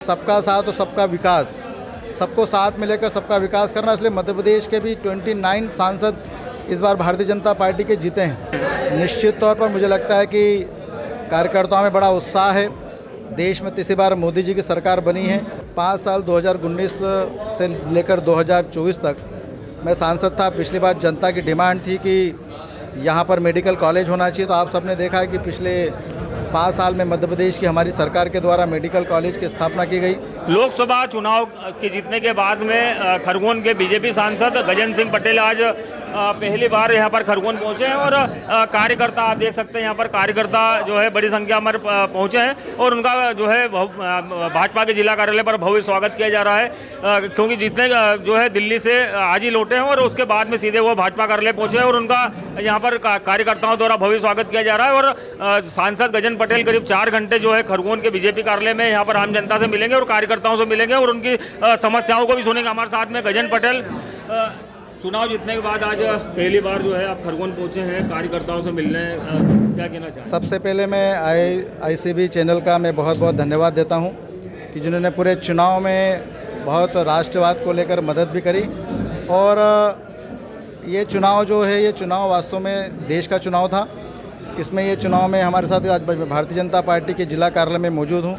सबका साथ और सबका विकास, सबको साथ में लेकर सबका विकास करना, इसलिए मध्य प्रदेश के भी 29 सांसद इस बार भारतीय जनता पार्टी के जीते हैं। निश्चित तौर पर मुझे लगता है कि कार्यकर्ताओं में बड़ा उत्साह है। देश में तीसरी बार मोदी जी की सरकार बनी है। 5 साल 2019 से लेकर 2024 तक मैं सांसद था। पिछली बार जनता की डिमांड थी कि यहाँ पर मेडिकल कॉलेज होना चाहिए, तो आप सबने देखा है कि पिछले 5 साल में मध्य प्रदेश की हमारी सरकार के द्वारा मेडिकल कॉलेज की स्थापना की गई। लोकसभा चुनाव के जीतने के बाद में खरगोन के बीजेपी सांसद गजेंद्र सिंह पटेल आज पहली बार यहाँ पर खरगोन पहुँचे हैं और कार्यकर्ता आप देख सकते हैं यहाँ पर कार्यकर्ता जो है बड़ी संख्या में पहुँचे हैं और उनका जो है भाजपा के जिला कार्यालय पर भव्य स्वागत किया जा रहा है, क्योंकि जितने जो है दिल्ली से आज ही लौटे हैं और उसके बाद में सीधे वो भाजपा कार्यालय पहुँचे हैं और उनका यहाँ पर कार्यकर्ताओं द्वारा भव्य स्वागत किया जा रहा है। और सांसद गजेंद्र पटेल करीब 4 घंटे जो है खरगोन के बीजेपी कार्यालय में यहाँ पर आम जनता से मिलेंगे और कार्यकर्ताओं से मिलेंगे और उनकी समस्याओं को भी सुनेंगे। हमारे साथ में गजेंद्र पटेल, चुनाव जीतने के बाद आज पहली बार जो है आप खरगोन पहुंचे हैं कार्यकर्ताओं से मिलने, क्या कहना चाहें? सबसे पहले मैं ICB चैनल का मैं बहुत बहुत धन्यवाद देता हूं कि जिन्होंने पूरे चुनाव में बहुत राष्ट्रवाद को लेकर मदद भी करी। और ये चुनाव जो है, ये चुनाव वास्तव में देश का चुनाव था। इसमें ये चुनाव में हमारे साथ आज भारतीय जनता पार्टी के जिला कार्यालय में मौजूद हूँ।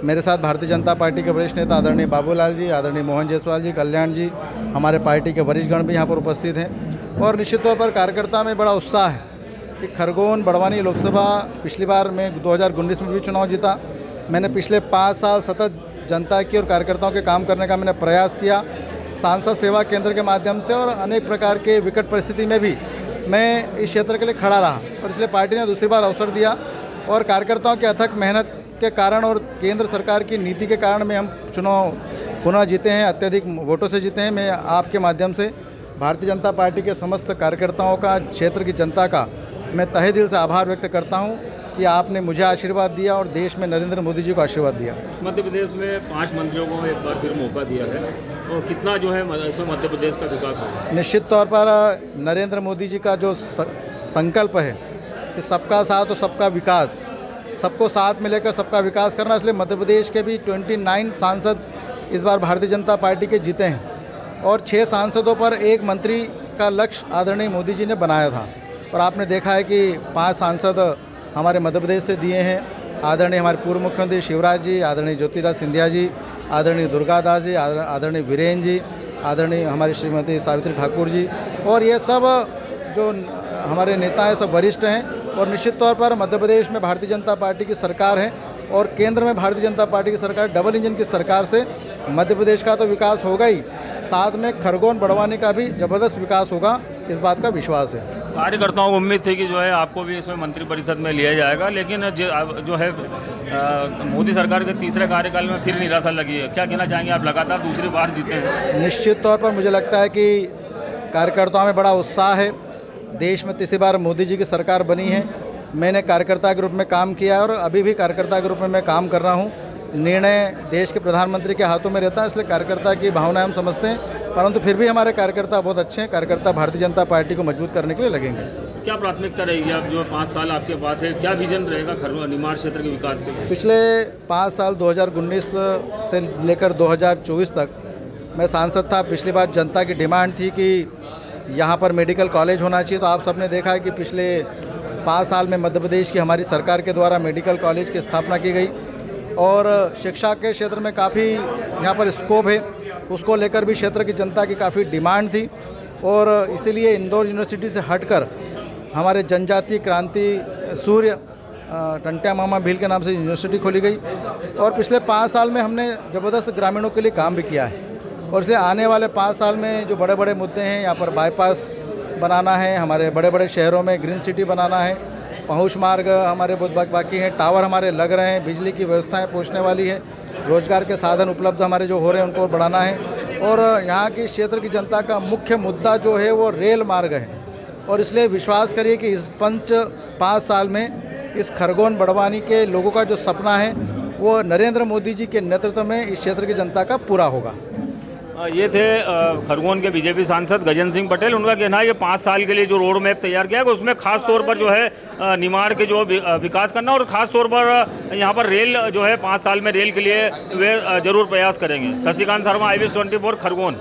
मेरे साथ भारतीय जनता पार्टी के वरिष्ठ नेता आदरणीय बाबूलाल जी, आदरणीय मोहन जायसवाल जी, कल्याण जी, हमारे पार्टी के वरिष्ठगण भी यहाँ पर उपस्थित हैं। और निश्चित तौर पर कार्यकर्ता में बड़ा उत्साह है कि खरगोन बड़वानी लोकसभा पिछली बार में 2019 में भी चुनाव जीता। मैंने पिछले 5 साल सतत जनता की और कार्यकर्ताओं के काम करने का मैंने प्रयास किया, सांसद सेवा केंद्र के माध्यम से, और अनेक प्रकार के विकट परिस्थिति में भी मैं इस क्षेत्र के लिए खड़ा रहा और इसलिए पार्टी ने दूसरी बार अवसर दिया। और कार्यकर्ताओं की अथक मेहनत के कारण और केंद्र सरकार की नीति के कारण में हम चुनाव पुनः जीते हैं, अत्यधिक वोटों से जीते हैं। मैं आपके माध्यम से भारतीय जनता पार्टी के समस्त कार्यकर्ताओं का, क्षेत्र की जनता का मैं तहे दिल से आभार व्यक्त करता हूं कि आपने मुझे आशीर्वाद दिया और देश में नरेंद्र मोदी जी को आशीर्वाद दिया। मध्य प्रदेश में 5 मंत्रियों को एक बार फिर मौका दिया है और कितना जो है इसमें मध्य प्रदेश का विकास होगा? निश्चित तौर पर नरेंद्र मोदी जी का जो संकल्प है कि सबका साथ और सबका विकास, सबको साथ में लेकर सबका विकास करना, इसलिए मध्य प्रदेश के भी 29 सांसद इस बार भारतीय जनता पार्टी के जीते हैं। और 6 सांसदों पर 1 मंत्री का लक्ष्य आदरणीय मोदी जी ने बनाया था। और आपने देखा है कि 5 सांसद हमारे मध्य प्रदेश से दिए हैं। आदरणीय हमारे पूर्व मुख्यमंत्री शिवराज जी, आदरणीय ज्योतिरादित्य सिंधिया जी, आदरणीय दुर्गादास जी, आदरणीय वीरेन जी, आदरणीय हमारी श्रीमती सावित्री ठाकुर जी, और ये सब जो हमारे नेता हैं सब वरिष्ठ हैं। और निश्चित तौर पर मध्य प्रदेश में भारतीय जनता पार्टी की सरकार है और केंद्र में भारतीय जनता पार्टी की सरकार, डबल इंजन की सरकार से मध्य प्रदेश का तो विकास होगा ही, साथ में खरगोन बड़वानी का भी ज़बरदस्त विकास होगा, इस बात का विश्वास है। कार्यकर्ताओं को उम्मीद थी कि जो है आपको भी इसमें मंत्रिपरिषद में लिया जाएगा, लेकिन जो है मोदी सरकार के तीसरे कार्यकाल में फिर निराशा लगी है। क्या कहना चाहेंगे? आप लगातार दूसरी बार जीते हैं। निश्चित तौर पर मुझे लगता है कि कार्यकर्ताओं में बड़ा उत्साह है। देश में तीसरी बार मोदी जी की सरकार बनी है। मैंने कार्यकर्ता के रूप में काम किया और अभी भी कार्यकर्ता के रूप में मैं काम कर रहा हूँ। निर्णय देश के प्रधानमंत्री के हाथों में रहता है, इसलिए कार्यकर्ता की भावनाएं हम समझते हैं, परंतु फिर भी हमारे कार्यकर्ता बहुत अच्छे हैं। कार्यकर्ता भारतीय जनता पार्टी को मजबूत करने के लिए लगेंगे। क्या प्राथमिकता रहेगी? आप जो 5 साल आपके पास है, क्या विजन रहेगा खरगोन निमाड़ क्षेत्र के विकास के लिए? पिछले 5 साल 2019 से लेकर 2024 तक मैं सांसद था। पिछली बार जनता की डिमांड थी कि यहाँ पर मेडिकल कॉलेज होना चाहिए, तो आप सबने देखा है कि पिछले 5 साल में मध्य प्रदेश की हमारी सरकार के द्वारा मेडिकल कॉलेज की स्थापना की गई। और शिक्षा के क्षेत्र में काफ़ी यहाँ पर स्कोप है, उसको लेकर भी क्षेत्र की जनता की काफ़ी डिमांड थी। और इसीलिए इंदौर यूनिवर्सिटी से हटकर हमारे जनजातीय क्रांति सूर्य टंट्या मामा भील के नाम से यूनिवर्सिटी खोली गई। और पिछले 5 साल में हमने ज़बरदस्त ग्रामीणों के लिए काम भी किया है। और इसलिए आने वाले 5 साल में जो बड़े बड़े मुद्दे हैं, यहाँ पर बाईपास बनाना है, हमारे बड़े बड़े शहरों में ग्रीन सिटी बनाना है, पहुँच मार्ग हमारे बहुत बाकी हैं, टावर हमारे लग रहे हैं, बिजली की व्यवस्थाएं पहुँचने वाली है, रोजगार के साधन उपलब्ध हमारे जो हो रहे हैं उनको बढ़ाना है। और यहाँ की क्षेत्र की जनता का मुख्य मुद्दा जो है वो रेल मार्ग है। और इसलिए विश्वास करिए कि इस 5 साल में इस खरगोन बड़वानी के लोगों का जो सपना है वो नरेंद्र मोदी जी के नेतृत्व में इस क्षेत्र की जनता का पूरा होगा। ये थे खरगोन के बीजेपी सांसद गजेंद्र सिंह पटेल। उनका कहना है कि 5 साल के लिए जो रोड मैप तैयार किया है उसमें खास तौर पर जो है निमाड़ के जो विकास करना और खास तौर पर यहाँ पर रेल जो है 5 साल में रेल के लिए वे जरूर प्रयास करेंगे। शशिकांत शर्मा, IBS 24 खरगोन।